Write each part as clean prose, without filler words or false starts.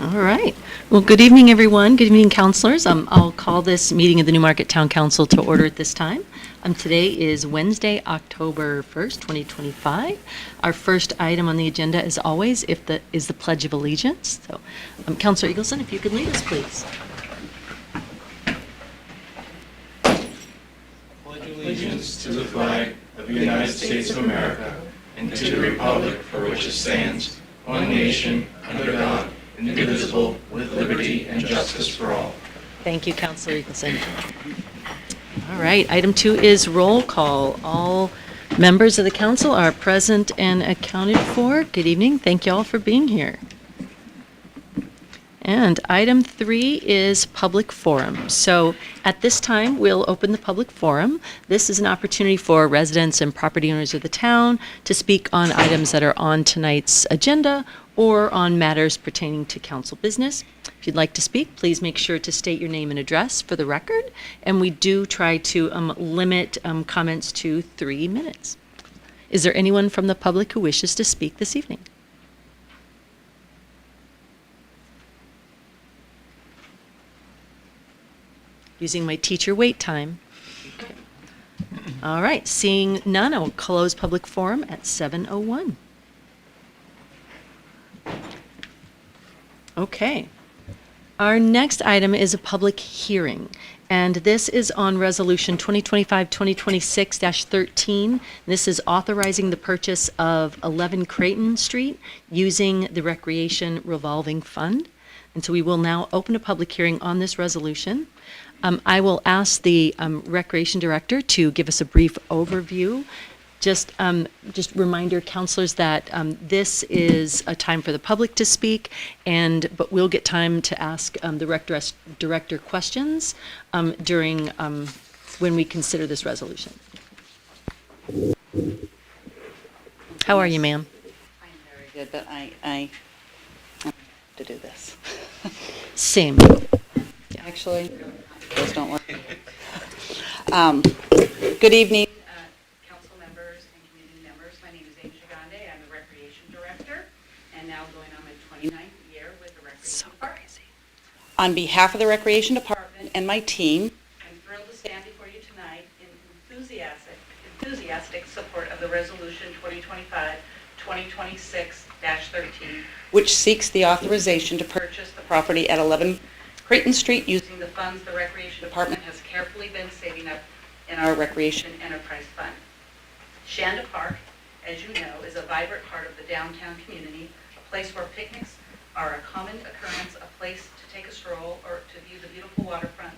All right. Well, good evening, everyone. Good evening, councilors. I'll call this meeting of the Newmarket Town Council to order at this time. Today is Wednesday, October 1st, 2025. Our first item on the agenda, as always, is the Pledge of Allegiance. So, Councilor Eagleson, if you could lead us, please. Pledge allegiance to the flag of the United States of America and to the republic for which it stands, one nation, under God, indivisible, with liberty and justice for all. Thank you, Councilor Eagleson. All right, item 2 is roll call. All members of the council are present and accounted for. Good evening. Thank you all for being here. And item 3 is public forum. So at this time, we'll open the public forum. This is an opportunity for residents and property owners of the town to speak on items that are on tonight's agenda or on matters pertaining to council business. If you'd like to speak, please make sure to state your name and address for the record. And we do try to limit comments to 3 minutes. Is there anyone from the public who wishes to speak this evening? Using my teacher wait time. Okay. All right, seeing none, I will close public forum at 7:01. Okay. Our next item is a public hearing, and this is on Resolution 2025-2026-13. This is authorizing the purchase of 11 Creighton Street using the Rec Revolving Fund. And so we will now open a public hearing on this resolution. I will ask the Recreation Director to give us a brief overview. Just reminder, councilors, that this is a time for the public to speak, but we'll get time to ask the Rec Director questions during when we consider this resolution. How are you, ma'am? I'm very good, but I have to do this. Same. Actually, those don't work. Good evening, council members and community members. My name is Amy Shigande. I'm the Recreation Director, and now going on my 29th year with the Recreation Department. Crazy. On behalf of the Recreation Department and my team, I'm thrilled to stand before you tonight in enthusiastic support of the Resolution 2025-2026-13, which seeks the authorization to purchase the property at 11 Creighton Street using the funds the Recreation Department has carefully been saving up in our Recreation Enterprise Fund. Shanda Park, as you know, is a vibrant part of the downtown community, a place where picnics are a common occurrence, a place to take a stroll or to view the beautiful waterfront,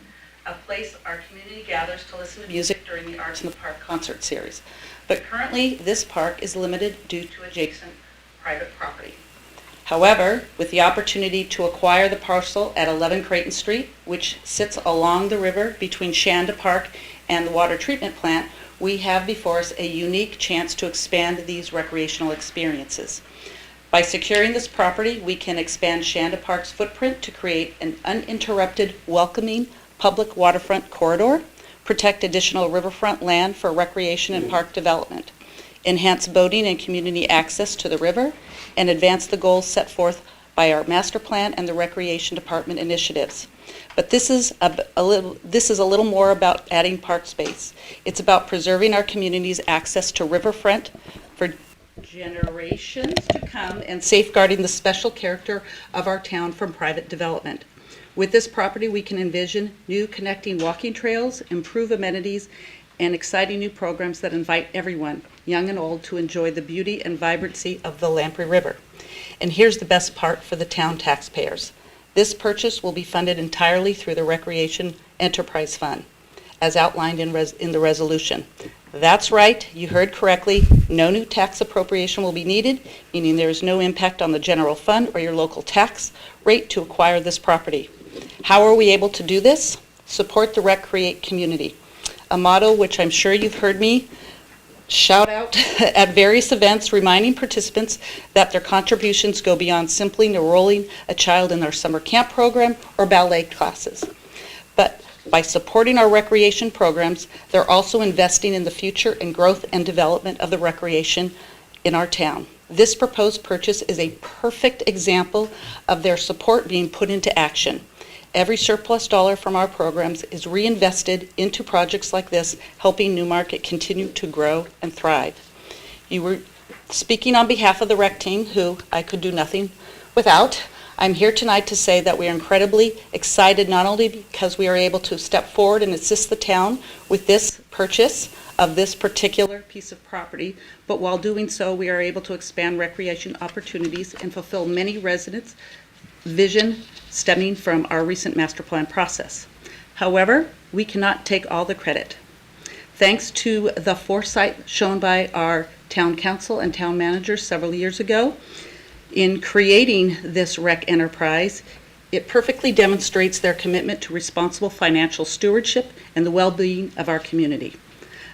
a place our community gathers to listen to music during the Arts in the Park concert series. But currently, this park is limited due to adjacent private property. However, with the opportunity to acquire the parcel at 11 Creighton Street, which sits along the river between Shanda Park and the water treatment plant, we have before us a unique chance to expand these recreational experiences. By securing this property, we can expand Shanda Park's footprint to create an uninterrupted, welcoming public waterfront corridor, protect additional riverfront land for recreation and park development, enhance boating and community access to the river, and advance the goals set forth by our master plan and the Recreation Department initiatives. But this is a little more about adding park space. It's about preserving our community's access to riverfront for generations to come and safeguarding the special character of our town from private development. With this property, we can envision new connecting walking trails, improve amenities, and exciting new programs that invite everyone, young and old, to enjoy the beauty and vibrancy of the Lamprey River. And here's the best part for the town taxpayers. This purchase will be funded entirely through the Recreation Enterprise Fund, as outlined in the resolution. That's right, you heard correctly. No new tax appropriation will be needed, meaning there is no impact on the general fund or your local tax rate to acquire this property. How are we able to do this? Support the Recreate community, a motto which I'm sure you've heard me shout out at various events, reminding participants that their contributions go beyond simply enrolling a child in our summer camp program or ballet classes. But by supporting our recreation programs, they're also investing in the future and growth and development of the recreation in our town. This proposed purchase is a perfect example of their support being put into action. Every surplus dollar from our programs is reinvested into projects like this, helping Newmarket continue to grow and thrive. You were speaking on behalf of the rec team, who I could do nothing without. I'm here tonight to say that we are incredibly excited, not only because we are able to step forward and assist the town with this purchase of this particular piece of property, but while doing so, we are able to expand recreation opportunities and fulfill many residents' vision stemming from our recent master plan process. However, we cannot take all the credit. Thanks to the foresight shown by our town council and town manager several years ago in creating this rec enterprise, it perfectly demonstrates their commitment to responsible financial stewardship and the well-being of our community.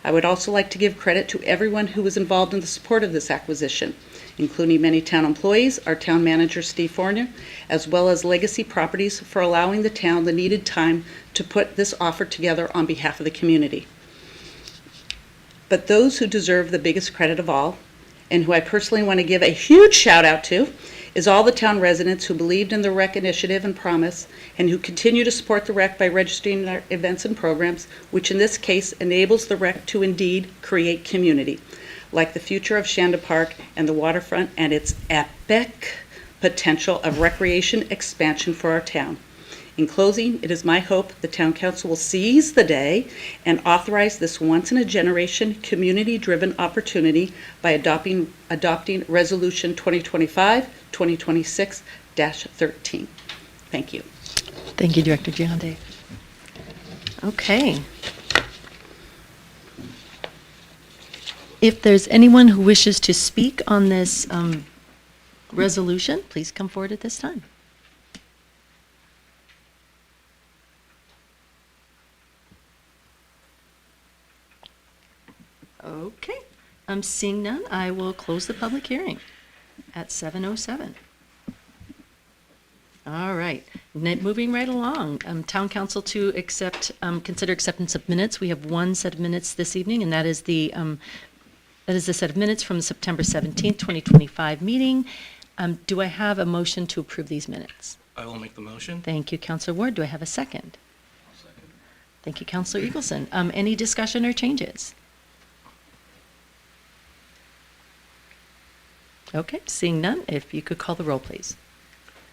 I would also like to give credit to everyone who was involved in the support of this acquisition, including many town employees, our town manager, Steve Fournier, as well as Legacy Properties for allowing the town the needed time to put this offer together on behalf of the community. But those who deserve the biggest credit of all, and who I personally want to give a huge shout out to, is all the town residents who believed in the REC initiative and promise, and who continue to support the REC by registering their events and programs, which in this case enables the REC to indeed create community, like the future of Shanda Park and the waterfront and its epic potential of recreation expansion for our town. In closing, it is my hope the Town Council will seize the day and authorize this once-in-a-generation, community-driven opportunity by adopting Resolution 2025-2026-13. Thank you. Thank you, Director Giande. Okay. If there's anyone who wishes to speak on this resolution, please come forward at this time. Okay, I'm seeing none. I will close the public hearing at 7:07. All right, moving right along. Town Council to consider acceptance of minutes. We have one set of minutes this evening, and that is the set of minutes from the September 17th, 2025 meeting. Do I have a motion to approve these minutes? I will make the motion. Thank you, Councilor Ward. Do I have a second? Second. Thank you, Councilor Eagleson. Any discussion or changes? Okay, seeing none, if you could call the roll, please.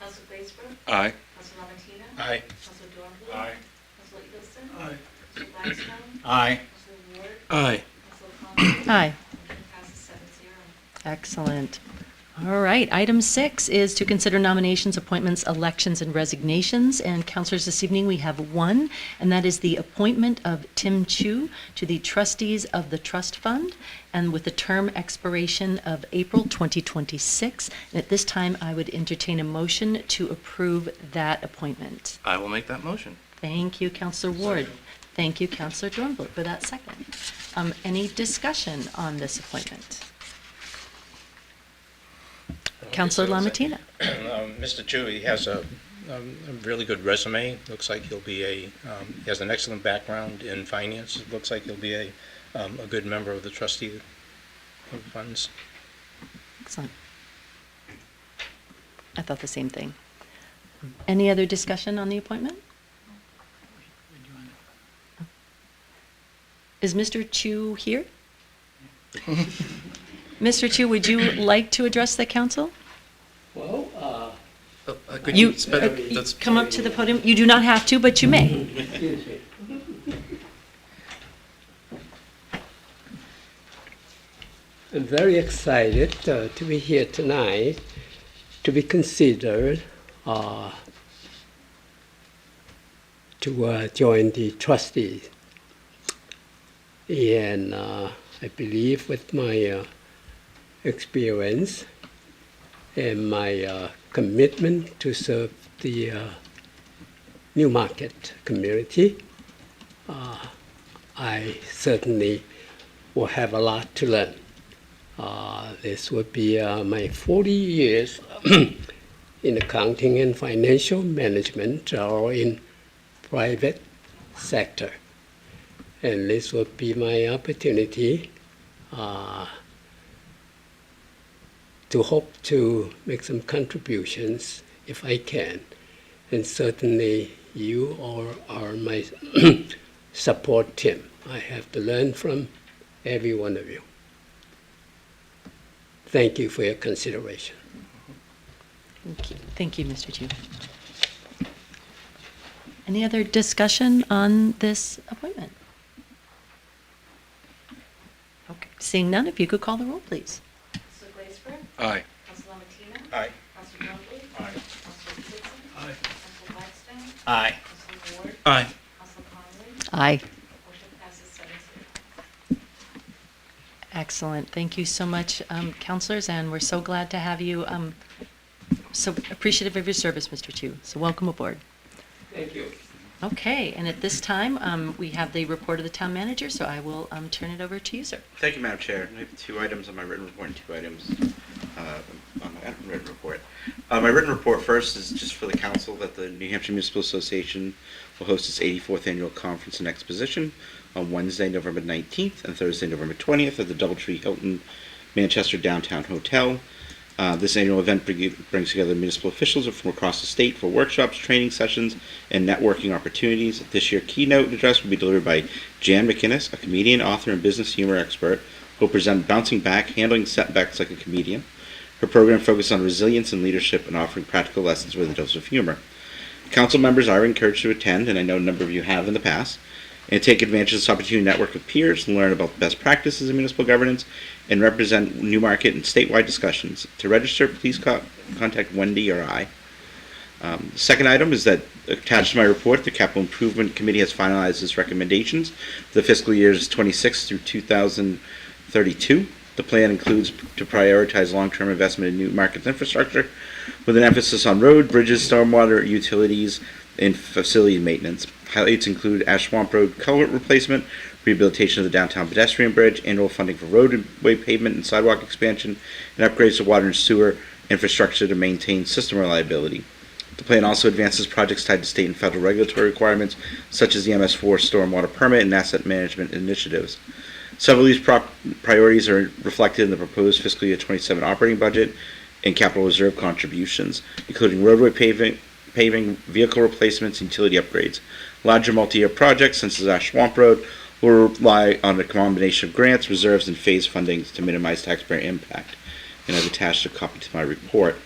Council Glazebrook? Aye. Council Lamatina? Aye. Council Dornbluth? Aye. Council Eagleson? Aye. Council Blackstone? Aye. Council Ward? Aye. Council Conley? Aye. Motion passes 7-0. Excellent. All right, item 6 is to consider nominations, appointments, elections, and resignations. And councilors, this evening we have one, and that is the appointment of Tim Chu to the trustees of the trust fund, and with a term expiration of April 2026. And at this time, I would entertain a motion to approve that appointment. I will make that motion. Thank you, Councilor Ward. Thank you, Councilor Dornbluth, for that second. Any discussion on this appointment? Councilor Lamatina. Mr. Chu, he has a really good resume. Looks like he'll be he has an excellent background in finance. It looks like he'll be a good member of the trustee of funds. Excellent. I thought the same thing. Any other discussion on the appointment? Is Mr. Chu here? Mr. Chu, would you like to address the council? Well, Could You that's come up to the podium. You do not have to, but you may. excuse me. I'm very excited to be here tonight to be considered to join the trustees. And I believe with my experience and my commitment to serve the Newmarket community, I certainly will have a lot to learn. This would be my 40 years in accounting and financial management or in private sector. And this would be my opportunity to hope to make some contributions if I can. And certainly you all are my support team. I have to learn from every one of you. Thank you for your consideration. Thank you, Mr. Chu. Any other discussion on this appointment? Okay, seeing none, if you could call the roll, please. Counselor Glazeberg? Aye. Counselor Matina? Aye. Counselor Mobley? Aye. Counselor Stevenson? Aye. Counselor Gladstone? Aye. Counselor Ward? Aye. Counselor Conley? Aye. Motion passes 7-0. Excellent. Thank you so much, counselors, and we're so glad to have you. So appreciative of your service, Mr. Chu. So welcome aboard. Thank you. Okay, and at this time, we have the report of the town manager, so I will turn it over to you, sir. Thank you, Madam Chair. I have 2 items on my written report and 2 items on my unwritten report. My written report first is just for the council that the New Hampshire Municipal Association will host its 84th annual conference and exposition on Wednesday, November 19th and Thursday, November 20th at the Doubletree Hilton Manchester Downtown Hotel. This annual event brings together municipal officials from across the state for workshops, training sessions, and networking opportunities. This year's keynote address will be delivered by Jan McInnes, a comedian, author, and business humor expert, who will present Bouncing Back, Handling Setbacks Like a Comedian. Her program focuses on resilience and leadership and offering practical lessons with a dose of humor. Council members are encouraged to attend, and I know a number of you have in the past, and take advantage of this opportunity to network with peers and learn about the best practices in municipal governance and represent Newmarket in statewide discussions. To register, please contact Wendy or I. The second item is that attached to my report, the Capital Improvement Committee has finalized its recommendations for the fiscal years 26 through 2032. The plan includes to prioritize long-term investment in Newmarket's infrastructure with an emphasis on road, bridges, stormwater, utilities, and facility maintenance. Highlights include Ash Swamp Road culvert replacement, rehabilitation of the downtown pedestrian bridge, annual funding for roadway pavement and sidewalk expansion, and upgrades to water and sewer infrastructure to maintain system reliability. The plan also advances projects tied to state and federal regulatory requirements, such as the MS4 stormwater permit and asset management initiatives. Several of these priorities are reflected in the proposed fiscal year 27 operating budget and capital reserve contributions, including roadway paving, vehicle replacements, and utility upgrades. Larger multi-year projects, such as Ash Swamp Road, will rely on a combination of grants, reserves, and phase funding to minimize taxpayer impact. And I've attached a copy to my report.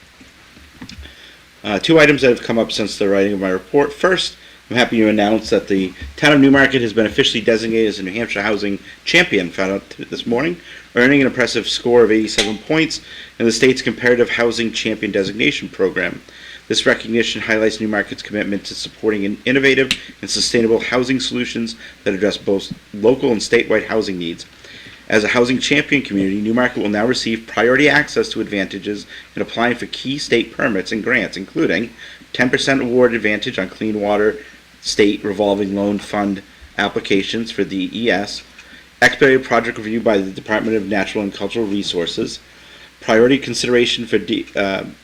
2 items that have come up since the writing of my report. First, I'm happy to announce that the town of Newmarket has been officially designated as a New Hampshire Housing Champion, found out this morning, earning an impressive score of 87 points in the state's Comparative Housing Champion Designation Program. This recognition highlights Newmarket's commitment to supporting innovative and sustainable housing solutions that address both local and statewide housing needs. As a housing champion community, Newmarket will now receive priority access to advantages in applying for key state permits and grants, including 10% award advantage on clean water state revolving loan fund applications for the ES, expedited project review by the Department of Natural and Cultural Resources, priority consideration for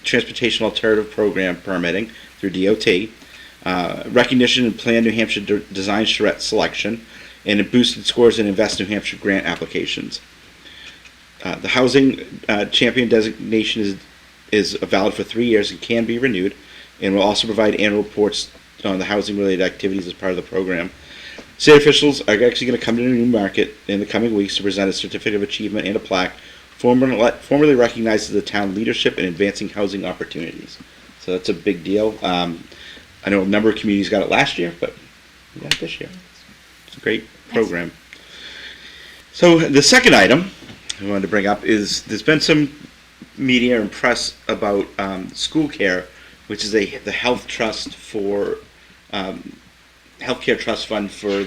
transportation alternative program permitting through DOT, recognition in Plan New Hampshire design charrette selection, and boosted scores in Invest New Hampshire grant applications. The Housing Champion designation is valid for 3 years and can be renewed, and will also provide annual reports on the housing-related activities as part of the program. State officials are actually going to come to Newmarket in the coming weeks to present a certificate of achievement and a plaque formally recognizes the town leadership in advancing housing opportunities. So that's a big deal. I know a number of communities got it last year, but we got it this year. It's a great program. So the second item I wanted to bring up is there's been some media and press about school care, which is the health trust for healthcare trust fund for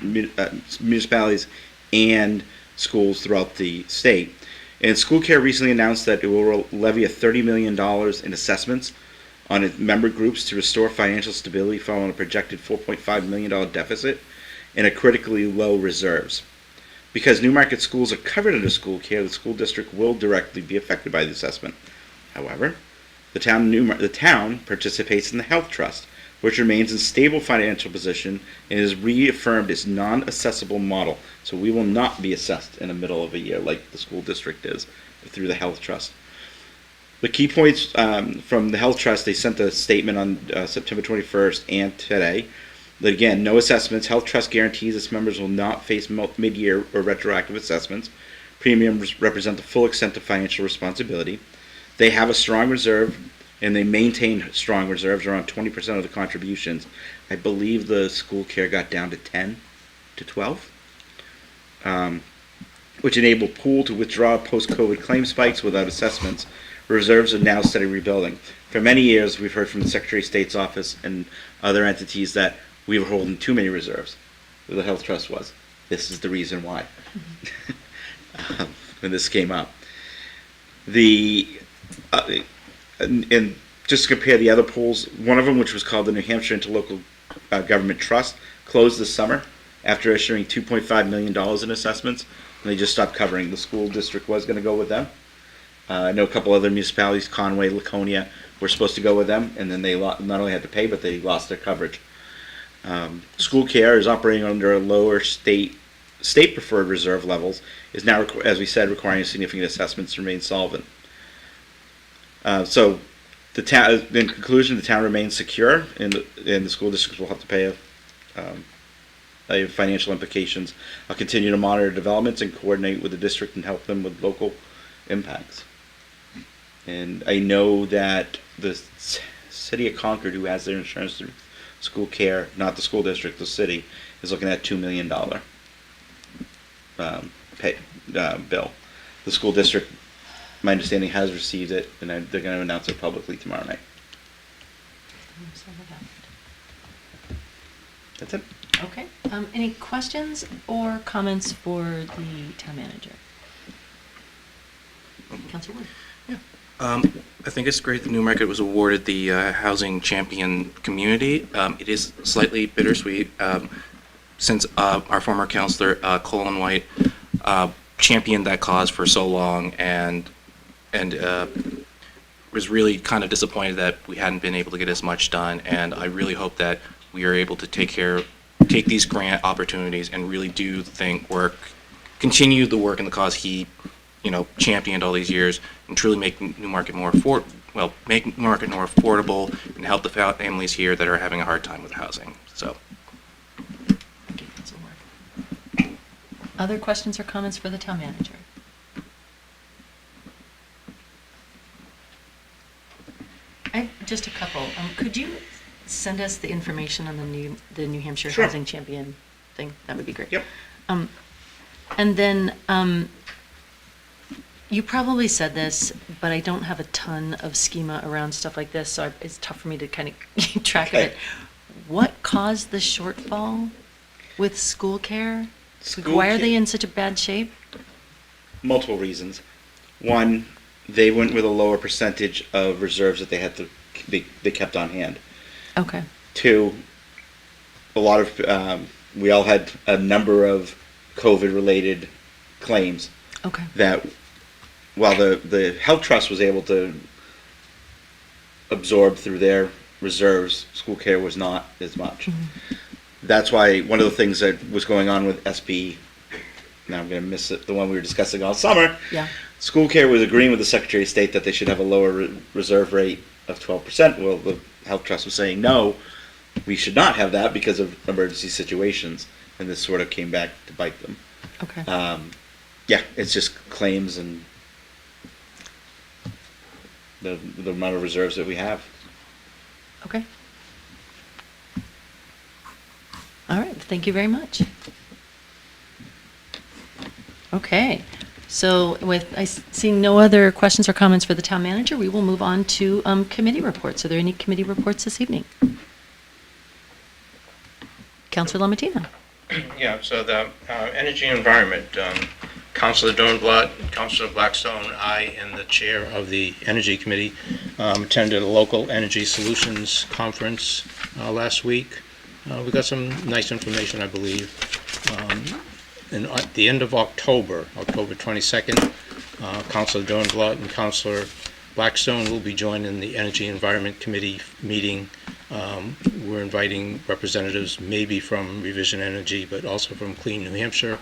municipalities and schools throughout the state. And school care recently announced that it will levy $30 million in assessments on its member groups to restore financial stability following a projected $4.5 million deficit and a critically low reserves. Because Newmarket schools are covered under school care, the school district will directly be affected by the assessment. However, the town participates in the health trust, which remains in stable financial position and is reaffirmed its non-assessable model. So we will not be assessed in the middle of a year like the school district is through the health trust. The key points from the Health Trust, they sent a statement on September 21st and today. That again, no assessments. Health Trust guarantees its members will not face mid-year or retroactive assessments. Premiums represent the full extent of financial responsibility. They have a strong reserve, and they maintain strong reserves, around 20% of the contributions. I believe the school care got down to 10 to 12, which enabled pool to withdraw post-COVID claim spikes without assessments. Reserves are now steady rebuilding. For many years, we've heard from the Secretary of State's office and other entities that we were holding too many reserves, where the Health Trust was. This is the reason why. When this came up. And just to compare the other pools, one of them, which was called the New Hampshire Interlocal Government Trust, closed this summer after issuing $2.5 million in assessments, and they just stopped covering. The school district was going to go with them. I know a couple other municipalities, Conway, Laconia, were supposed to go with them, and then they not only had to pay, but they lost their coverage. School care is operating under a lower state preferred reserve levels, is now, as we said, requiring significant assessments to remain solvent. So, the town. In conclusion, the town remains secure, and the school districts will have to pay financial implications. I'll continue to monitor developments and coordinate with the district and help them with local impacts. And I know that the city of Concord, who has their insurance through school care, not the school district, the city, is looking at $2 million bill. The school district, my understanding, has received it, and they're going to announce it publicly tomorrow night. That's it. Okay. Any questions or comments for the town manager? Councilor Wood. I think it's great that Newmarket was awarded the Housing Champion Community. It is slightly bittersweet since our former councilor, Colin White, championed that cause for so long and was really kind of disappointed that we hadn't been able to get as much done. And I really hope that we are able to take these grant opportunities and really continue the work and the cause he championed all these years, and truly make Newmarket more affordable and help the families here that are having a hard time with housing. So, Thank you, Councilor Ward. Other questions or comments for the town manager? I have just a couple. Could you send us the information on the New Hampshire Sure. Housing Champion thing? That would be great. Yep. And then you probably said this, but I don't have a ton of schema around stuff like this, so it's tough for me to kind of keep track of Okay. it. What caused the shortfall with school care? School Why are care- they in such a bad shape? Multiple reasons. One, they went with a lower percentage of reserves that they kept on hand. Okay. Two, a lot of we all had a number of COVID-related claims Okay. that, while the Health Trust was able to absorb through their reserves, school care was not as much. Mm-hmm. That's why one of the things that was going on with SB, now I'm going to miss it, the one we were discussing all summer, Yeah. school care was agreeing with the Secretary of State that they should have a lower reserve rate of 12%. Well, the Health Trust was saying, no, we should not have that because of emergency situations. And this sort of came back to bite them. Okay. Yeah, it's just claims and the amount of reserves that we have. Okay. All right, thank you very much. Okay, so seeing no other questions or comments for the town manager, we will move on to committee reports. Are there any committee reports this evening? Councilor Lamatina. Yeah, so the Energy and Environment, Councilor Dornblatt, Councilor Blackstone, I, and the chair of the Energy Committee attended a local energy solutions conference last week. We got some nice information, I believe. And at the end of October 22nd, Councilor Dornblatt and Councilor Blackstone will be joining the Energy and Environment Committee meeting. We're inviting representatives maybe from Revision Energy, but also from Clean New Hampshire,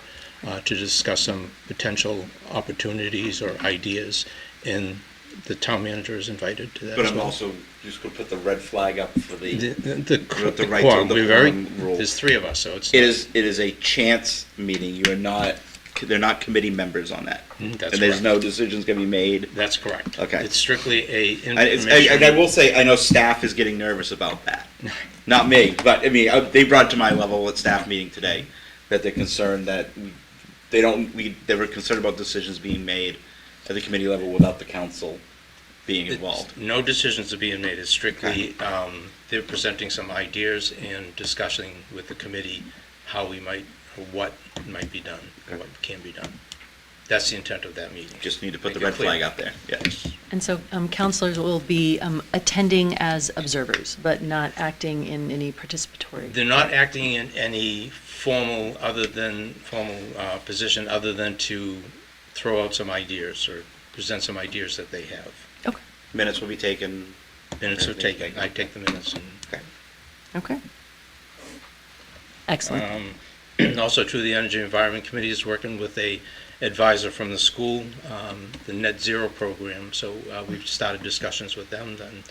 to discuss some potential opportunities or ideas in the town manager is invited to that But as I'm well. also just going to put the red flag up for The, the. the, With the right quorum, to the we're very, quorum rule. there's 3 of us, so it's. It is a chance meeting. You are not. They're not committee members on that. That's And there's correct. no decisions going to be made. That's correct. Okay. It's strictly a And I will say, I know staff is getting nervous about that. Not me, but I mean, they brought to my level at staff meeting today that they're concerned that they were concerned about decisions being made at the committee level without the council being involved. No decisions are being made. It's strictly, they're presenting some ideas and discussing with the committee how we might, or what might be done, or what can be done. That's the intent of that meeting. Just need to put the Make it red clear. flag out there. Yes. And so councilors will be attending as observers, but not acting in any participatory. They're not acting in any formal position other than to throw out some ideas or present some ideas that they have. Okay, Minutes will be taken. Minutes are taken. I take the minutes. Okay. okay. Excellent. Also, true, the Energy Environment Committee is working with a advisor from the school, the Net Zero program. So we've started discussions with them and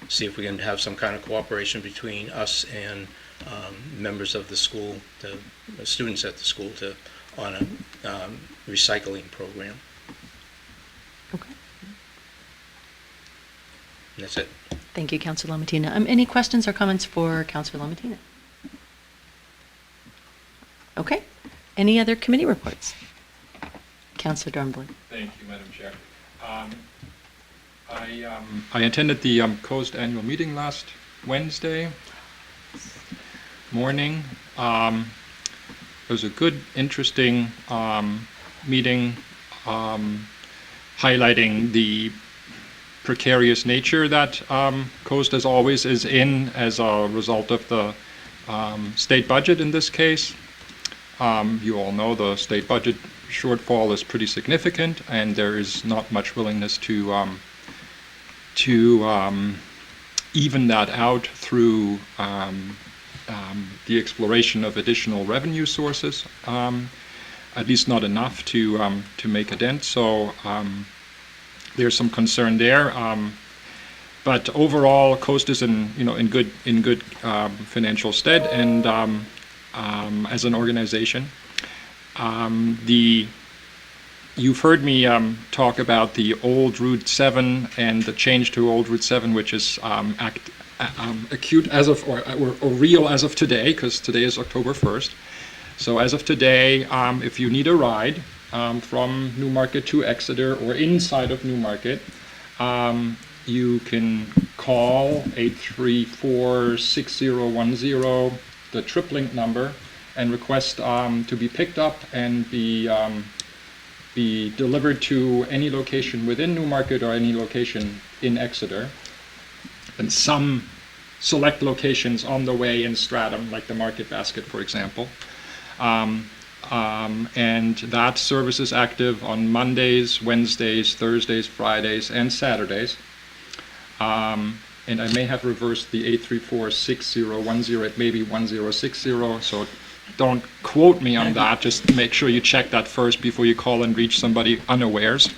see if we can have some kind of cooperation between us and members of the school, the students at the school, on a recycling program. Okay. And that's it. Thank you, Councilor Lamatina. Any questions or comments for Councilor Lamatina? Okay. Any other committee reports? Councilor Dornbloom. Thank you, Madam Chair. I attended the Coast annual meeting last Wednesday morning. It was a good, interesting meeting highlighting the precarious nature that Coast, as always, is in as a result of the state budget in this case. You all know the state budget shortfall is pretty significant, and there is not much willingness to even that out through the exploration of additional revenue sources. At least not enough to make a dent. So there's some concern there. But overall, Coast is in good financial stead, and as an organization. You've heard me talk about the old Route 7 and the change to old Route 7, which is acute as of, or real as of today, because today is October 1st. So as of today, if you need a ride from Newmarket to Exeter or inside of Newmarket, you can call 834-6010, the TripLink number, and request to be picked up and be delivered to any location within Newmarket or any location in Exeter. And some select locations on the way in Stratham, like the Market Basket, for example. And that service is active on Mondays, Wednesdays, Thursdays, Fridays, and Saturdays. And I may have reversed the 834-6010. It may be 1060, so don't quote me on that. Just make sure you check that first before you call and reach somebody unawares.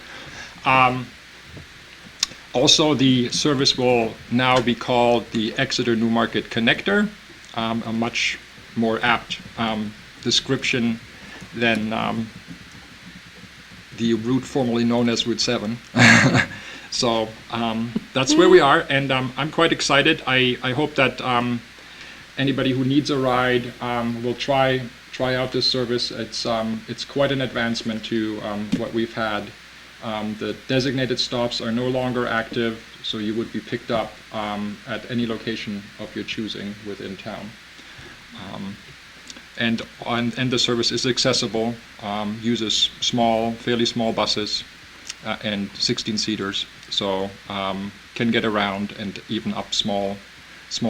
Also, the service will now be called the Exeter Newmarket Connector, a much more apt description than the route formerly known as Route 7. So that's where we are, and I'm quite excited. I hope that anybody who needs a ride will try out this service. It's quite an advancement to what we've had. The designated stops are no longer active, so you would be picked up at any location of your choosing within town. And the service is accessible, uses fairly small buses and 16-seaters, so can get around and even up small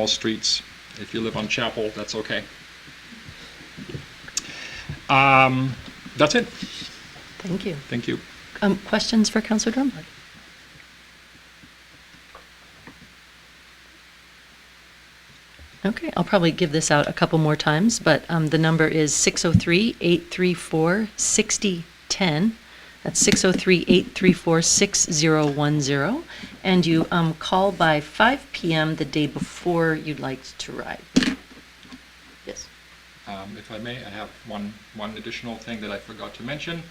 streets. If you live on Chapel, that's okay. That's it. Thank you. Thank you. Questions for Councilor Dornbloom? Okay, I'll probably give this out a couple more times, but the number is 603-834-6010. That's 603-834-6010. And you call by 5 p.m. the day before you'd like to ride. Yes. If I may, I have one additional thing that I forgot to mention.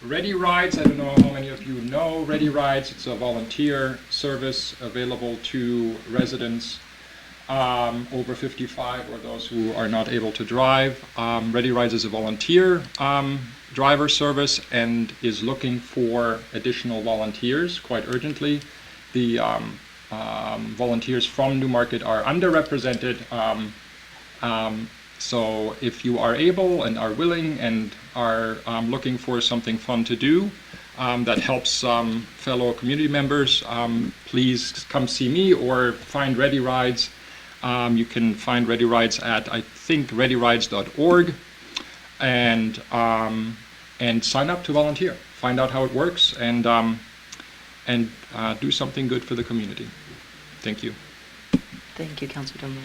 Ready Rides, I don't know how many of you know Ready Rides. It's a volunteer service available to residents over 55 or those who are not able to drive. Ready Rides is a volunteer driver service and is looking for additional volunteers quite urgently. The volunteers from Newmarket are underrepresented. So if you are able and are willing and are looking for something fun to do that helps fellow community members, please come see me or find Ready Rides. You can find Ready Rides at, I think, readyrides.org and sign up to volunteer. Find out how it works and do something good for the community. Thank you. Thank you, Councilor Dunlop.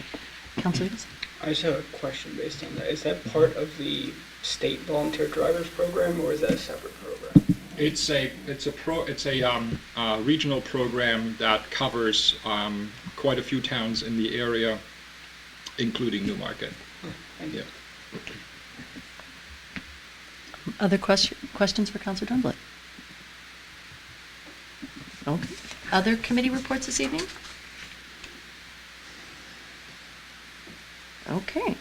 Councilor Davis? I just have a question based on that. Is that part of the state volunteer drivers program, or is that a separate program? It's a regional program that covers quite a few towns in the area, including Newmarket. Thank you. Yeah. Other questions for Councilor Dunlop? Okay. Other committee reports this evening? Okay.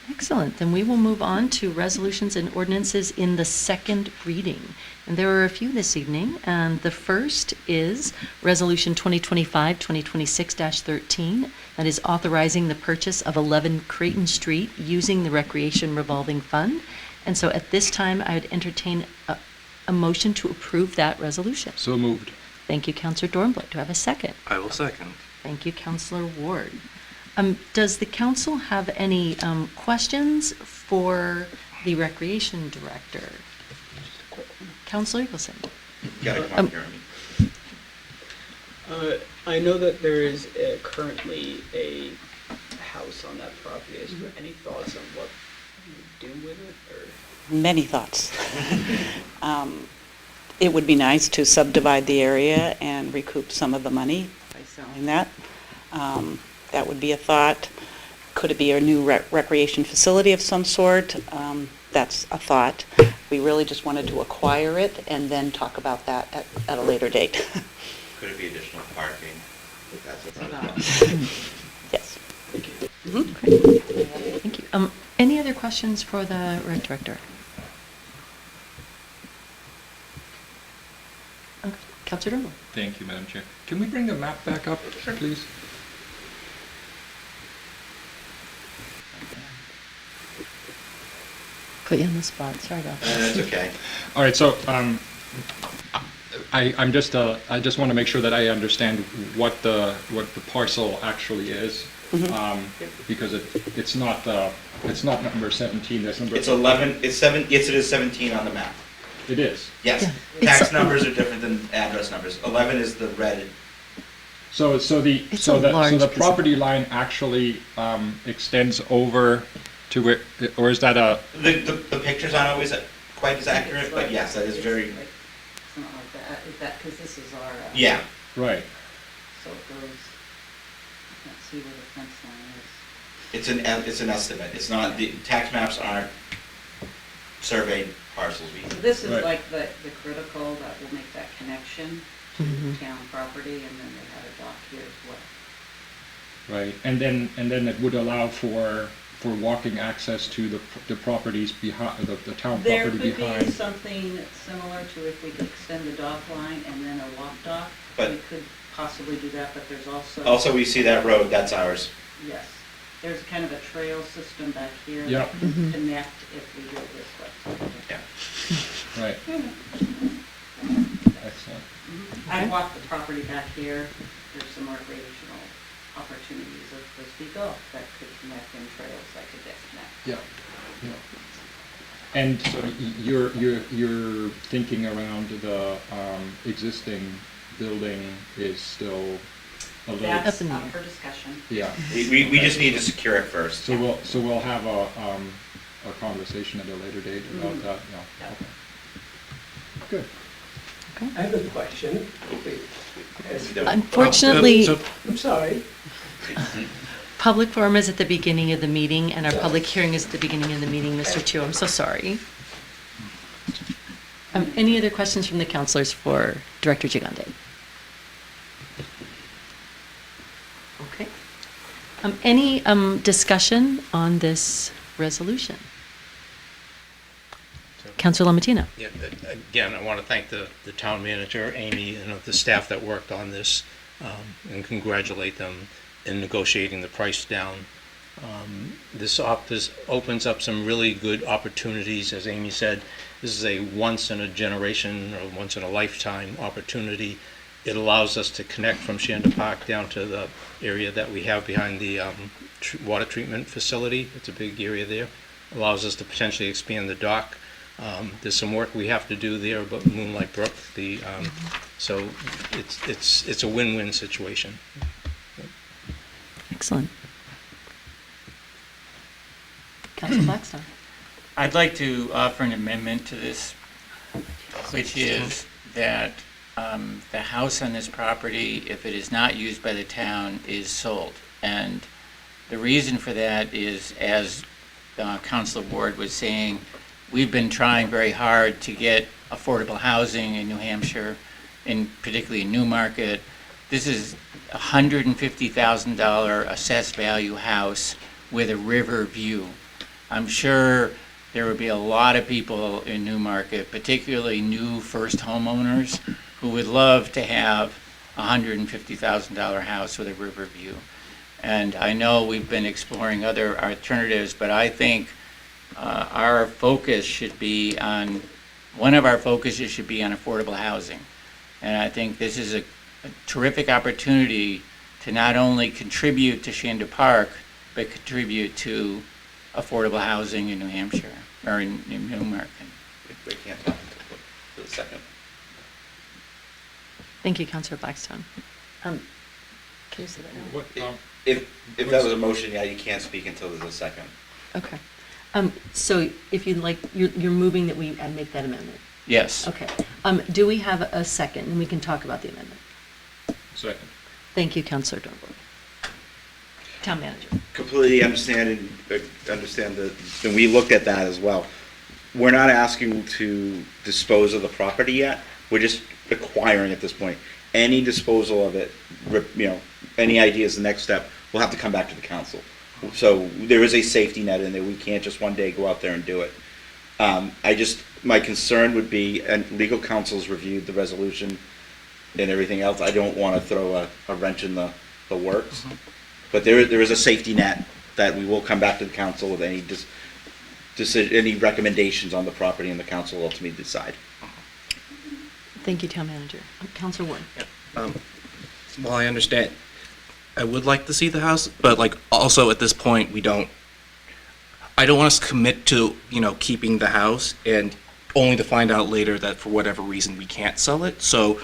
Excellent. Then we will move on to resolutions and ordinances in the second reading. And there are a few this evening. And the first is Resolution 2025-2026-13. That is authorizing the purchase of 11 Creighton Street using the Recreation Revolving Fund. And so at this time, I would entertain a motion to approve that resolution. So moved. Thank you, Councilor Dornblatt. Do I have a second? I will second. Thank you, Councilor Ward. Does the council have any questions for the Recreation Director? Councilor Eagleson? You gotta come up here. I know that there is currently a house on that property. Is there any thoughts on what you would do with it? Or? Many thoughts. It would be nice to subdivide the area and recoup some of the money by selling that. That would be a thought. Could it be a new recreation facility of some sort? That's a thought. We really just wanted to acquire it and then talk about that at a later date. Could it be additional parking? That's a thought. Yes. Thank you. Any other questions for the Rec Director? Okay. Councilor Dornblatt? Thank you, Madam Chair. Can we bring the map back up, please? Put you on the spot. Sorry about that. That's okay. All right, so I just want to make sure that I understand what the parcel actually is, because it's not number 17. That's number. It's 11. It's 7. Yes, it is 17 on the map. It is. Yes. Yeah. Tax numbers are different than address numbers. 11 is the red. So the It's a large piece of property line actually extends over to where, or is that a? The pictures aren't always quite as accurate, but yes, that is very. Something like that. Is that because this is our? Yeah. Right. So it goes. Let's see where the fence line is. It's an estimate. It's not, the tax maps aren't surveyed parcels. So this is Right. like the critical that will make that connection to town property, and then they have a dock here as well. Right, and then it would allow for walking access to the properties behind, the town There property could behind. be something similar to if we could extend the dock line and then a walk dock. But- We could possibly do that, but there's also. Also, we see that road, that's ours. Yes, there's kind of a trail system back here Yeah. that can connect if we go this way. Yeah. Right. Excellent. I walked the property back here. There's some recreational opportunities as we go that could connect in trails that could disconnect. Yeah. And so you're thinking around the existing building is still a little. That's in the up air. for discussion. Yeah. We just need to secure it first. So we'll have a conversation at a later date about that. Yeah. Yep. Okay. Good. I have a question. Unfortunately, I'm sorry. public forum is at the beginning of the meeting, and our public hearing is at the beginning of the meeting, Mr. Chu. I'm so sorry. Any other questions from the counselors for Director Gigande? Okay. Any discussion on this resolution? Councilor Lamatino. Yeah, again, I want to thank the town manager, Amy, and the staff that worked on this, and congratulate them in negotiating the price down. This opens up some really good opportunities. As Amy said, this is a once-in-a-generation or once-in-a-lifetime opportunity. It allows us to connect from Shanda Park down to the area that we have behind the water treatment facility. It's a big area there. Allows us to potentially expand the dock. There's some work we have to do there about Moonlight Brook. So it's a win-win situation. Excellent. Councilor Blackstone. I'd like to offer an amendment to this, which is that the house on this property, if it is not used by the town, is sold. And the reason for that is, as Councilor Ward was saying, we've been trying very hard to get affordable housing in New Hampshire, and particularly in Newmarket. This is a $150,000 assessed value house with a river view. I'm sure there would be a lot of people in Newmarket, particularly new first homeowners, who would love to have a $150,000 house with a river view. And I know we've been exploring other alternatives, but I think our focus should be on, one of our focuses should be on affordable housing. And I think this is a terrific opportunity to not only contribute to Shanda Park, but contribute to affordable housing in New Hampshire, or in Newmarket. We can't talk for the second. Thank you, Councilor Blackstone. Can you say that now? What, If that was a motion, yeah, you can't speak until there's a second. Okay. So if you'd like, you're moving that we make that amendment? Yes. Okay. Do we have a second, and we can talk about the amendment? second. Thank you, Councilor Dornbush. Town manager. Completely understand that, and we looked at that as well. We're not asking to dispose of the property yet. We're just acquiring at this point. Any disposal of it, any ideas, the next step, we'll have to come back to the council. So there is a safety net in there. We can't just one day go out there and do it. My concern would be, and legal counsel's reviewed the resolution and everything else. I don't want to throw a wrench in the works. But there is a safety net that we will come back to the council with any decision, any recommendations on the property, and the council will ultimately decide. Thank you, Town Manager. Councilor Ward. Well, I understand. I would like to see the house, but also at this point, I don't want us to commit to, keeping the house and only to find out later that for whatever reason we can't sell it. So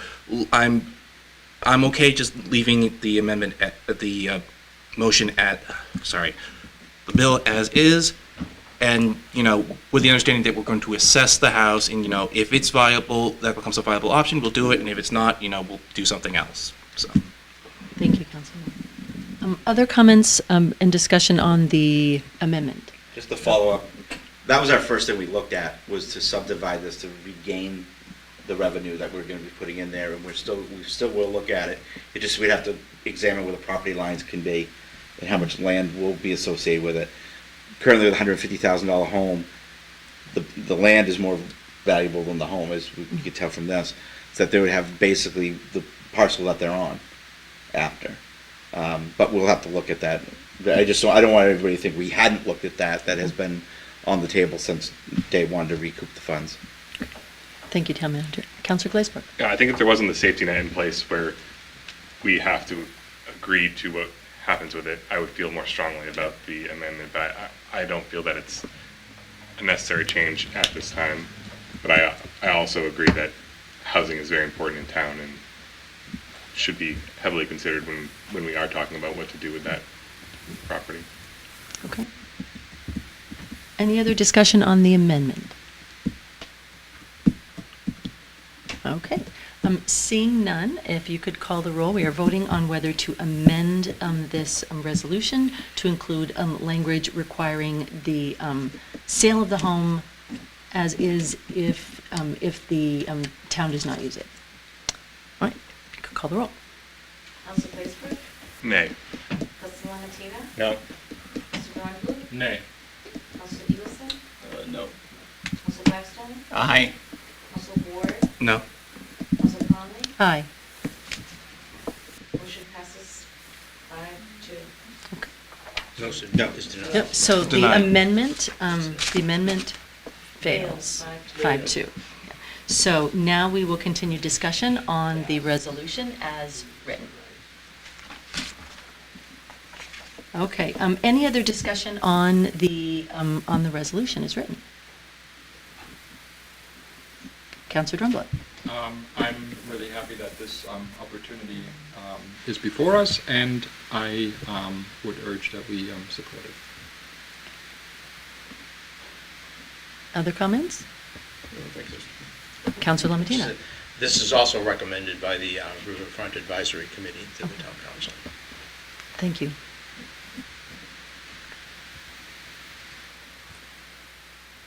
I'm okay just leaving the amendment at the motion the bill as is, and with the understanding that we're going to assess the house, and if it's viable, that becomes a viable option, we'll do it, and if it's not, we'll do something else. So. Thank you, Councilor. Other comments and discussion on the amendment? Just to follow up, that was our first thing we looked at, was to subdivide this to regain the revenue that we're going to be putting in there, and we still will look at it. It just, we'd have to examine where the property lines can be and how much land will be associated with it. Currently, with a $150,000 home, the land is more valuable than the home, as you can tell from this. It's that they would have basically the parcel that they're on after. But we'll have to look at that. I don't want everybody to think we hadn't looked at that. That has been on the table since day one to recoup the funds. Thank you, Town Manager. Councilor Glazebrook. Yeah, I think if there wasn't the safety net in place where we have to agree to what happens with it, I would feel more strongly about the amendment, but I don't feel that it's a necessary change at this time. But I also agree that housing is very important in town and should be heavily considered when we are talking about what to do with that property. Okay. Any other discussion on the amendment? Seeing none, if you could call the roll, we are voting on whether to amend this resolution to include language requiring the sale of the home as is if the town does not use it. All right, if you could call the roll. Council Blaisberg, Nay. Council Lamatina, No. Council Grunberg, Nay. Council Eagleson, No. Council Blackstone, Aye. Council Ward, No. Council Conley, Aye. motion passes 5-2. No, sir. No. It's denied. Yep, so the Denied. amendment fails, 5-2. So now we will continue discussion on the resolution as written. Okay, any other discussion on the resolution as written? Councilor Drumblett. I'm really happy that this opportunity is before us, and I would urge that we support it. Other comments? Councilor Lamatina. This is also recommended by the Riverfront Advisory Committee to the Town Council. Thank you.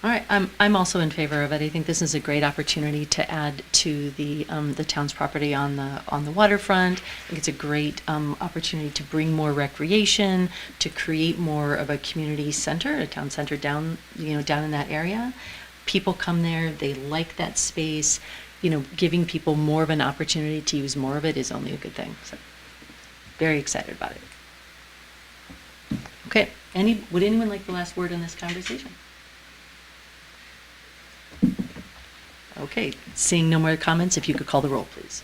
All right, I'm also in favor of it. I think this is a great opportunity to add to the town's property on the waterfront. I think it's a great opportunity to bring more recreation, to create more of a community center, a town center down in that area. People come there, they like that space. Giving people more of an opportunity to use more of it is only a good thing. So, very excited about it. Okay, would anyone like the last word in this conversation? Okay, seeing no more comments, if you could call the roll, please.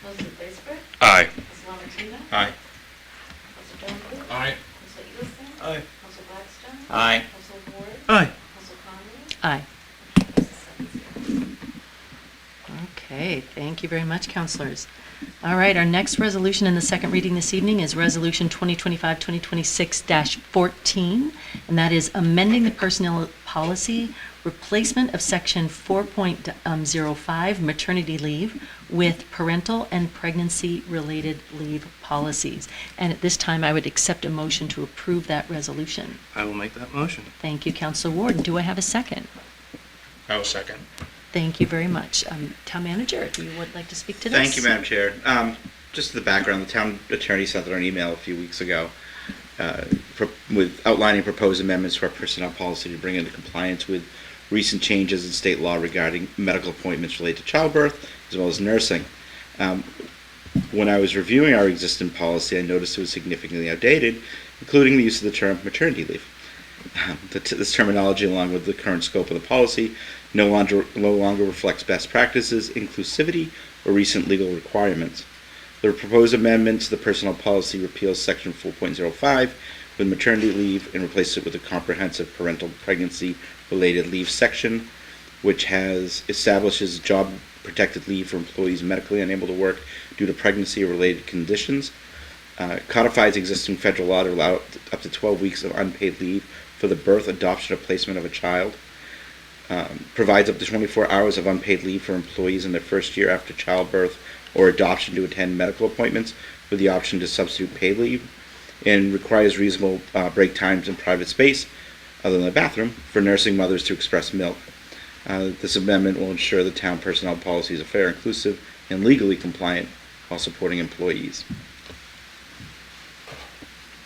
Council Blaisberg, Aye. Council Lamatina, Aye. Council Grunberg, Aye. Council Eagleson, Aye. Council Blackstone, Aye. Council Ward, Aye. Council Conley, Aye. passes 7-0. Okay, thank you very much, councilors. All right, our next resolution in the second reading this evening is Resolution 2025-2026-14, and that is amending the personnel policy, replacement of Section 4.05, maternity leave, with parental and pregnancy-related leave policies. And at this time, I would accept a motion to approve that resolution. I will make that motion. Thank you, Councilor Ward. And do I have a second? I will second. Thank you very much. Town Manager, if you would like to speak to this. Thank you, Madam Chair. Just the background, the town attorney sent out an email a few weeks ago with outlining proposed amendments to our personnel policy to bring into compliance with recent changes in state law regarding medical appointments related to childbirth as well as nursing. When I was reviewing our existing policy, I noticed it was significantly outdated, including the use of the term maternity leave. This terminology, along with the current scope of the policy, no longer reflects best practices, inclusivity, or recent legal requirements. The proposed amendment to the personnel policy repeals Section 4.05 with maternity leave and replaces it with a comprehensive parental pregnancy-related leave section, which establishes job-protected leave for employees medically unable to work due to pregnancy or related conditions, codifies existing federal law to allow up to 12 weeks of unpaid leave for the birth, adoption, or placement of a child, provides up to 24 hours of unpaid leave for employees in their first year after childbirth or adoption to attend medical appointments with the option to substitute paid leave, and requires reasonable break times in private space, other than the bathroom, for nursing mothers to express milk. This amendment will ensure the town personnel policies are fair, inclusive, and legally compliant while supporting employees.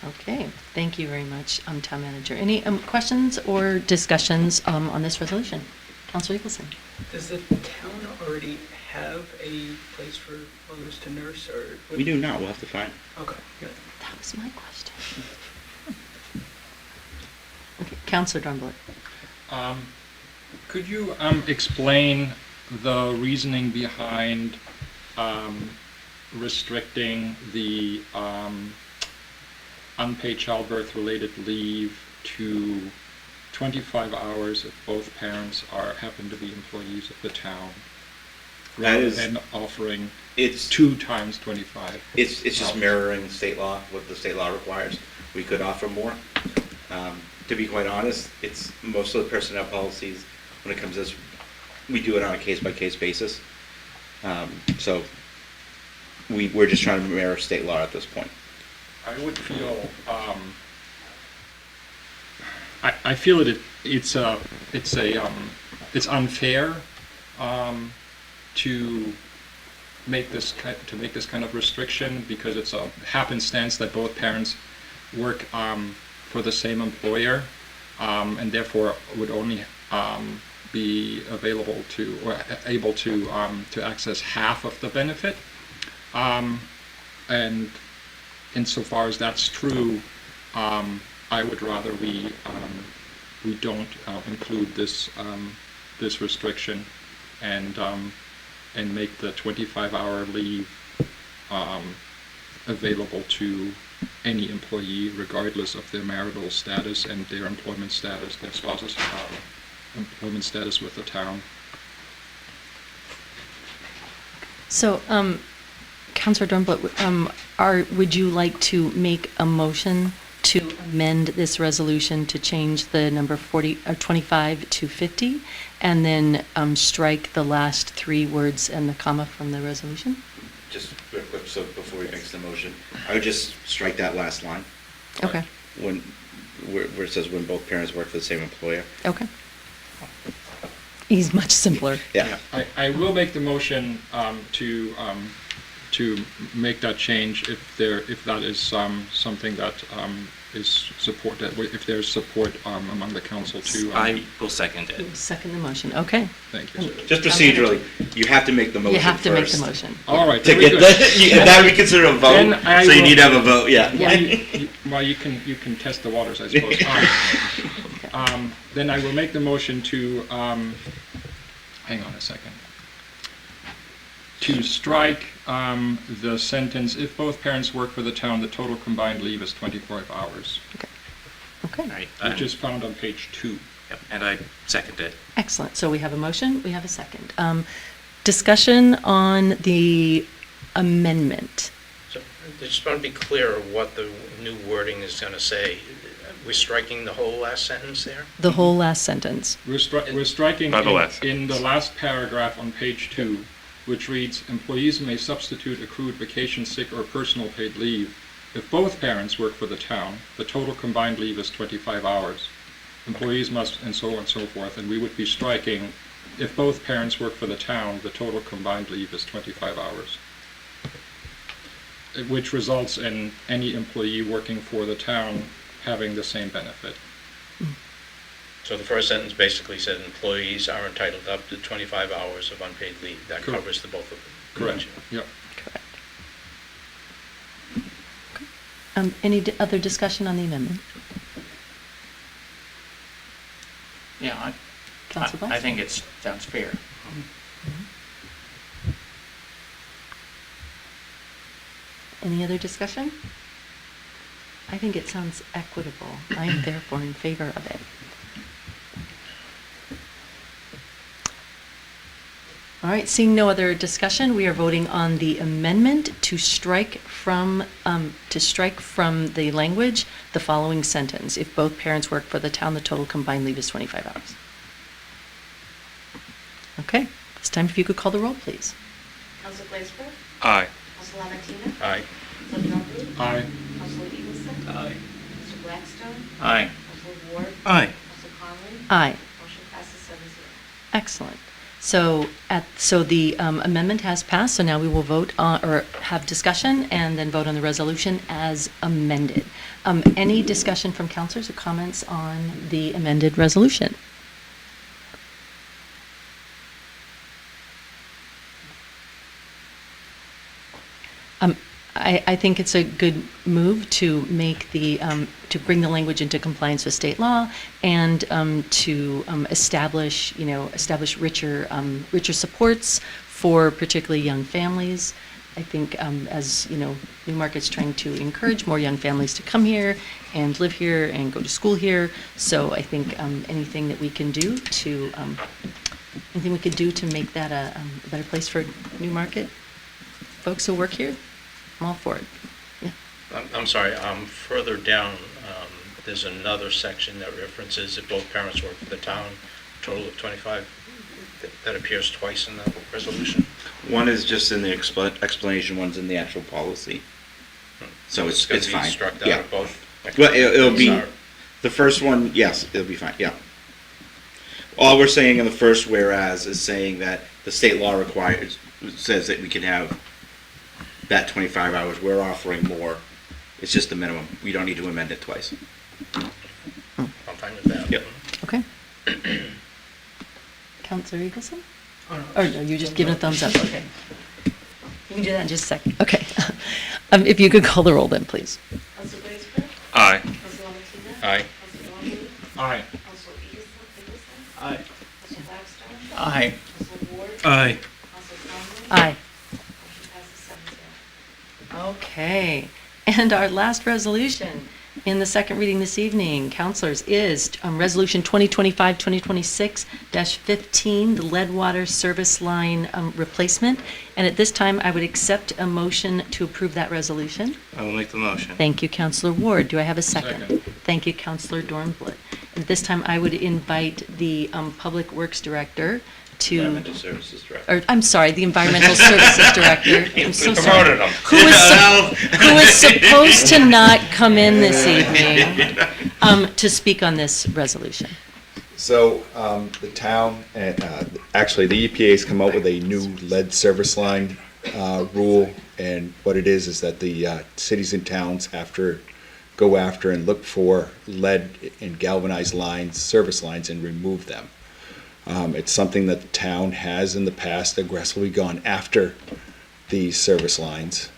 Okay, thank you very much, Town Manager. Any questions or discussions on this resolution? Councilor Eagleson. Does the town already have a place for mothers to nurse, or? We do not. We'll have to find. Okay, good. That was my question. Okay, Councilor Drumblett. Could you explain the reasoning behind restricting the unpaid childbirth-related leave to 25 hours if both parents happen to be employees of the town, rather than offering It's 2 times 25? It's just mirroring state law, what the state law requires. We could offer more. To be quite honest, it's most of the personnel policies, when it comes to this, we do it on a case-by-case basis. So we're just trying to mirror state law at this point. I would feel, I feel it's unfair to make this kind of restriction, because it's a happenstance that both parents work for the same employer, and therefore would only be available to or able to access half of the benefit. And insofar as that's true, I would rather we don't include this restriction, and make the 25-hour leave available to any employee, regardless of their marital status and their employment status, their spouse's employment status with the town. So, Councilor Dornblatt, would you like to make a motion to amend this resolution to change the number 25 to 50, and then strike the last 3 words and the comma from the resolution? Just real quick, so before he makes the motion, I would just strike that last line. Okay. Where it says when both parents work for the same employer. Okay. He's much simpler. Yeah. I will make the motion to make that change if that is something that is supported, if there's support among the council to. I will second it. You second the motion, okay. Thank you, sir. Just procedurally, you have to make the motion You have to make first. the motion. All right. To very get good. that would be considered a vote, Then I so you will- need to have a vote, yeah. Yeah. Well, you can test the waters, I suppose. Then I will make the motion to, hang on a second, to strike the sentence, if both parents work for the town, the total combined leave is 25 hours, Okay, All right, which is found on page 2. yep, and I second it. excellent. So we have a motion, we have a second. Discussion on the amendment. So I just want to be clear what the new wording is going to say. We're striking the whole last sentence there? The whole last sentence. We're striking Not the last in the last paragraph on page 2, which reads, employees may substitute accrued vacation, sick, or personal paid leave. If both parents work for the town, the total combined leave is 25 hours. Employees must, and so on and so forth, and we would be striking, if both parents work for the town, the total combined leave is 25 hours. Which results in any employee working for the town having the same benefit. So the first sentence basically said employees are entitled up to 25 hours of unpaid leave. That Correct. covers the both of them. Correct. Yep. Correct. Any other discussion on the amendment? Yeah, Councilor I Black? think it sounds fair. Any other discussion? I think it sounds equitable. I am therefore in favor of it. All right, seeing no other discussion, we are voting on the amendment to strike from the language the following sentence: if both parents work for the town, the total combined leave is 25 hours. Okay, it's time if you could call the roll, please. Council Glassberg? Aye. Council Lamartina? Aye. Council Trombley? Aye. Council Eagleson? Aye. Council Blackstone? Aye. Council Ward? Aye. Council Conley? Aye. Motion passes 7-0. Excellent. So the amendment has passed, so now we will vote on, or have discussion, and then vote on the resolution as amended. Any discussion from councilors or comments on the amended resolution? I think it's a good move to make to bring the language into compliance with state law, and to establish richer supports for particularly young families. I think, as you know, Newmarket's trying to encourage more young families to come here and live here and go to school here. So I think anything we can do to make that a better place for Newmarket folks who work here, I'm all for it. Yeah. I'm sorry, further down, there's another section that references if both parents work for the town, total of 25. That appears twice in the resolution. One is just in the explanation, one's in the actual policy. So it's gonna be fine. struck out Yeah. of both. Well, it'll be, Sorry. the first one, yes, it'll be fine, yeah. All we're saying in the first whereas is saying that the state law requires, says that we can have that 25 hours. We're offering more. It's just the minimum. We don't need to amend it twice. I'm fine with that. Yep. Okay. Counselor Eagleson? Or no, you're just giving a thumbs up, okay. You can do that in just a second. Okay. If you could call the roll then, please. Council Bracebridge? Aye. Council Martinez? Aye. Council Longley? Aye. Council Eagleson? Aye. Council Blackstone? Aye. Council Ward? Aye. Council Conley? Aye. Motion passes 7-0. Okay. And our last resolution in the second reading this evening, counselors, is Resolution 2025-2026-15, the lead water service line replacement. And at this time, I would accept a motion to approve that resolution. I will make the motion. Thank you, Counselor Ward. Do I have a second? Second. Thank you, Counselor Dornblut. At this time, I would invite the Public Works Director to... Environmental Services Director. Or, I'm sorry, the Environmental Services Director. I'm so sorry. Promoted him. Who is supposed to not come in this evening to speak on this resolution. So the town, and actually the EPA has come out with a new lead service line rule, and what it is that the cities and towns have to go after and look for lead and galvanized lines, service lines, and remove them. It's something that the town has in the past aggressively gone after these service lines.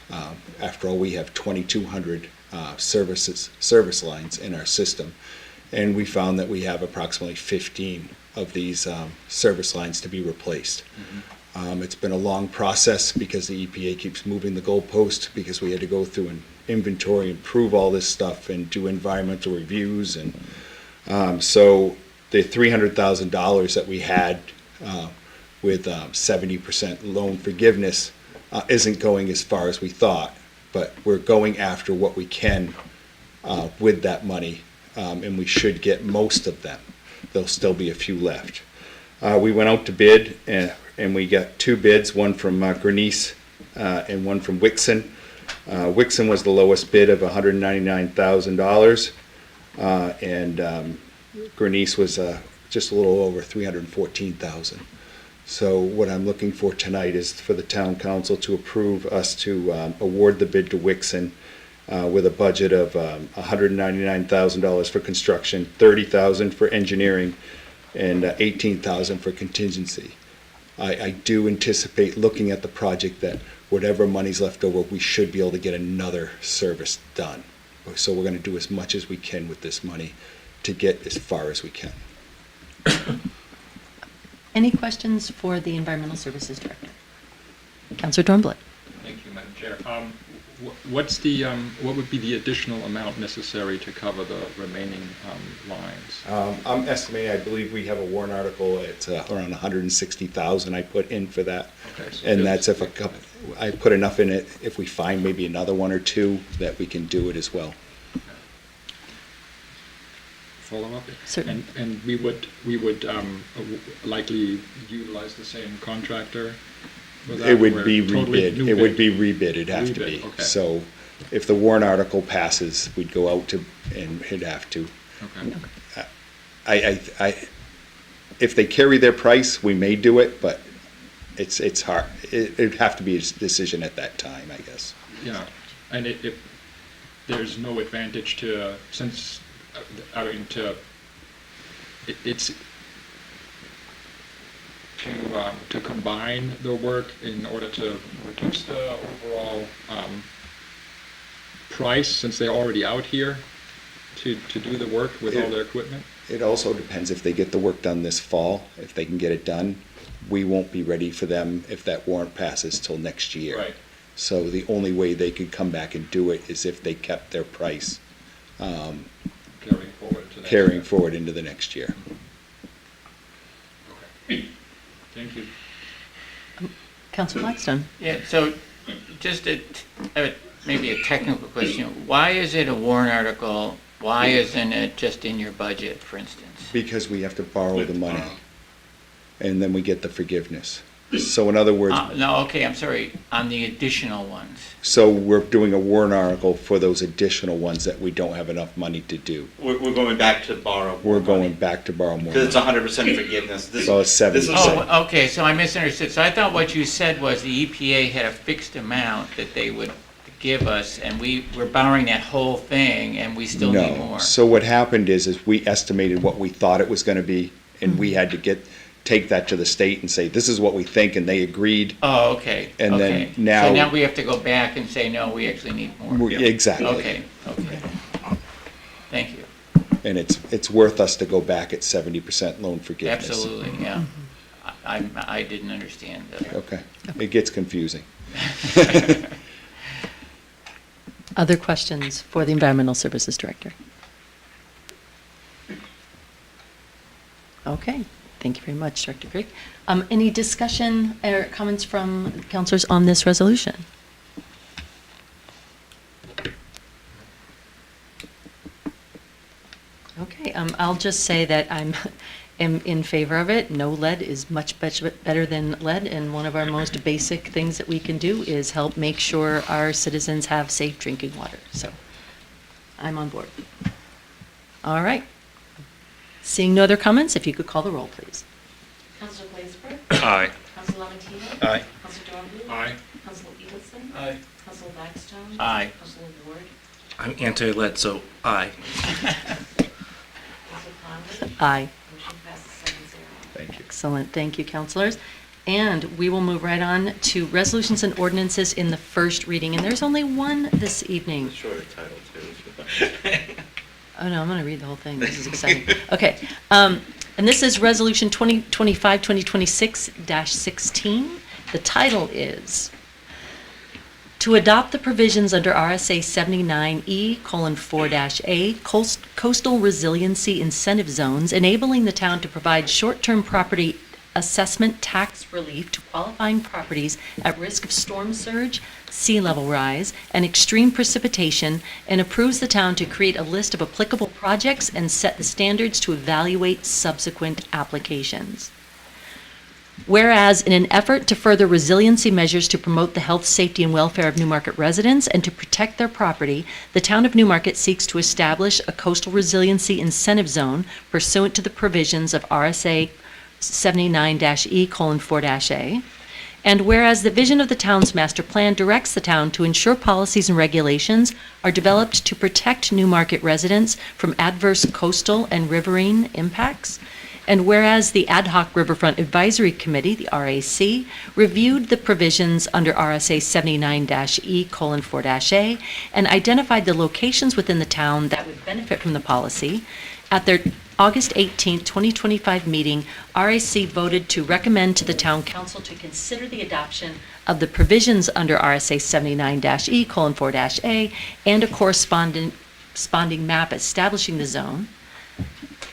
After all, we have 2,200 service lines in our system, and we found that we have approximately 15 of these service lines to be replaced. It's been a long process because the EPA keeps moving the goalpost, because we had to go through an inventory and prove all this stuff and do environmental reviews, and so the $300,000 that we had with 70% loan forgiveness isn't going as far as we thought, but we're going after what we can with that money, and we should get most of them. There'll still be a few left. We went out to bid, and we got two bids, one from Grenice and one from Wixon. Wixon was the lowest bid of $199,000, and Grenice was just a little over $314,000. So what I'm looking for tonight is for the town council to approve us to award the bid to Wixon with a budget of $199,000 for construction, $30,000 for engineering, and $18,000 for contingency. I do anticipate, looking at the project, that whatever money's left over, we should be able to get another service done. So we're going to do as much as we can with this money to get as far as we can. Any questions for the Environmental Services Director? Councilor Dornblut. Thank you, Madam Chair. What's the, what would be the additional amount necessary to cover the remaining lines? I'm estimating, I believe we have a warrant article, it's around $160,000 I put in for that. Okay, so And there's- that's if I put enough in it, if we find maybe another one or two, that we can do it as well. Follow up? Certainly. And we would likely utilize the same contractor for that? It would or be totally rebid. new It would bid? be rebid, it'd have to Rebid, be. okay. So if the warrant article passes, we'd go out to, and it'd have to. Okay. If they carry their price, we may do it, but it's hard. It'd have to be a decision at that time, I guess. Yeah, and there's no advantage to, since, I mean, it's to combine the work in order to reduce the overall price, since they're already out here to do the work with all their equipment? It also depends if they get the work done this fall. If they can get it done, we won't be ready for them if that warrant passes till next year. Right. So the only way they could come back and do it is if they kept their price Carrying forward to next carrying year. forward into the next year. Okay. Thank you. Councilor Blackstone. Yeah, so just maybe a technical question. Why is it a warrant article? Why isn't it just in your budget, for instance? Because we have to borrow the money, and then we get the forgiveness. So in other words, No, okay, I'm sorry, on the additional ones. so we're doing a warrant article for those additional ones that we don't have enough money to do. We're going back to borrow. We're going back to borrow more Because it's money. 100% forgiveness. This, Well, it's this is 70%. Oh, okay, so I misunderstood. So I thought what you said was the EPA had a fixed amount that they would give us, and we're borrowing that whole thing, and we still need No. more. So what happened is we estimated what we thought it was gonna be, and we had to take that to the state and say, this is what we think, and they agreed. Oh, okay. And then okay. now- So now we have to go back and say, no, we actually need more. Exactly. Okay, okay. Thank you. And it's worth us to go back at 70% loan forgiveness. Absolutely, yeah. I didn't understand that. Okay. It gets confusing. Other questions for the Environmental Services Director? Okay, thank you very much, Director Grigg. Any discussion or comments from councilors on this resolution? Okay, I'll just say that am in favor of it. No lead is much better than lead, and one of our most basic things that we can do is help make sure our citizens have safe drinking water. So I'm on board. All right. Seeing no other comments, if you could call the roll, please. Councilor Glazebrook? Aye. Councilor Lamatino? Aye. Councilor Dorothy? Aye. Councilor Eagleson? Aye. Councilor Blackstone? Aye. Councilor Ward? I'm anti-lead, so aye. Councilor Conley? Aye. Motion passes 7-0. Thank you. Excellent. Thank you, councilors. And we will move right on to resolutions and ordinances in the first reading. And there's only one this evening. shorter title too. Oh, no, I'm going to read the whole thing. This is exciting. Okay. And this is Resolution 2025-2026-16. The title is to adopt the provisions under RSA 79E:4-A Coastal Resiliency Incentive Zones, enabling the town to provide short-term property assessment tax relief to qualifying properties at risk of storm surge, sea level rise, and extreme precipitation, and approves the town to create a list of applicable projects and set the standards to evaluate subsequent applications. Whereas, in an effort to further resiliency measures to promote the health, safety, and welfare of Newmarket residents and to protect their property, the town of Newmarket seeks to establish a coastal resiliency incentive zone pursuant to the provisions of RSA 79-E:4-A. And whereas the vision of the town's master plan directs the town to ensure policies and regulations are developed to protect Newmarket residents from adverse coastal and riverine impacts, and whereas the Ad hoc Riverfront Advisory Committee, the RAC, reviewed the provisions under RSA 79-E:4-A and identified the locations within the town that would benefit from the policy, at their August 18, 2025 meeting, RAC voted to recommend to the Town Council to consider the adoption of the provisions under RSA 79-E:4-A and a corresponding map establishing the zone.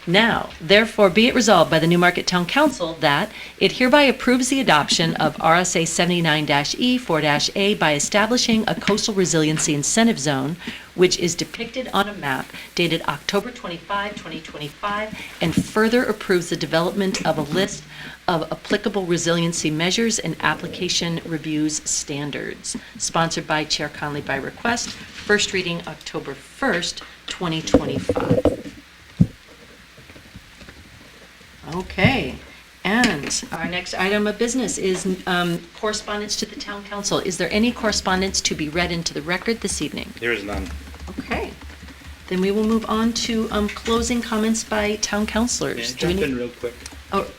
Now, therefore, be it resolved by the Newmarket Town Council that it hereby approves the adoption of RSA 79-E:4-A by establishing a coastal resiliency incentive zone, which is depicted on a map dated October 25, 2025, and further approves the development of a list of applicable resiliency measures and application reviews standards. Sponsored by Chair Conley by request. First reading October 1st, 2025. Okay, and our next item of business is correspondence to the Town Council. Is there any correspondence to be read into the record this evening? There is none. Okay, then we will move on to closing comments by town councilors. Do we need- real quick. Oh,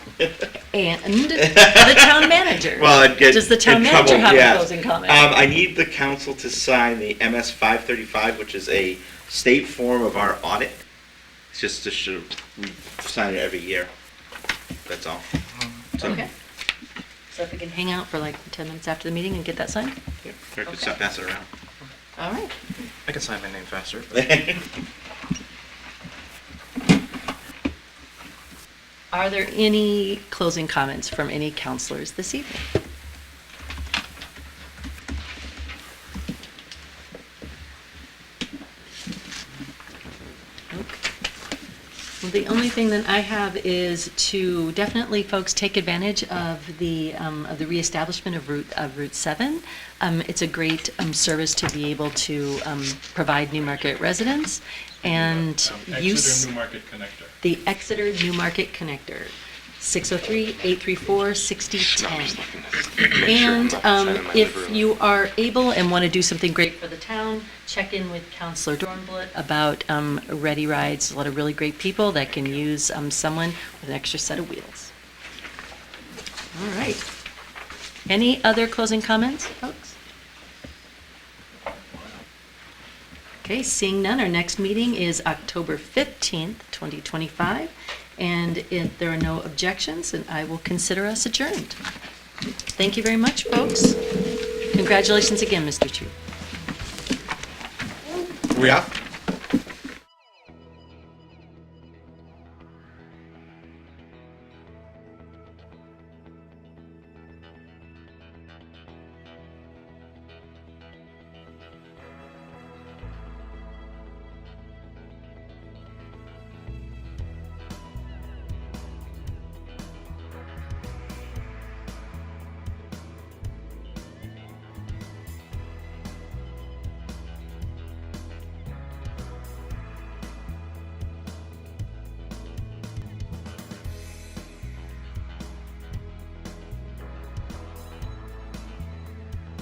and the town manager. Well, I'd get Does the town in manager trouble, have yeah. a closing comment? I need the council to sign the MS 535, which is a state form of our audit. It's just to show, we sign it every year. That's all. So, Okay. So if we can hang out for like 10 minutes after the meeting and get that signed? yeah, or could Okay. pass it around. All right. I can sign my name faster. Are there any closing comments from any counselors this evening? Okay. Well, the only thing that I have is to definitely, folks, take advantage of the reestablishment of Route 7. It's a great service to be able to provide Newmarket residents and use Exeter Newmarket connector. the Exeter Newmarket connector, 603-834-6010. And if you are able and want to do something great for the town, check in with Councillor Dornblatt about Ready Rides. A lot of really great people that can use someone with an extra set of wheels. All right. Any other closing comments, folks? Okay, seeing none, our next meeting is October 15th, 2025. And if there are no objections, then I will consider us adjourned. Thank you very much, folks. Congratulations again, Mr. Chu. We off?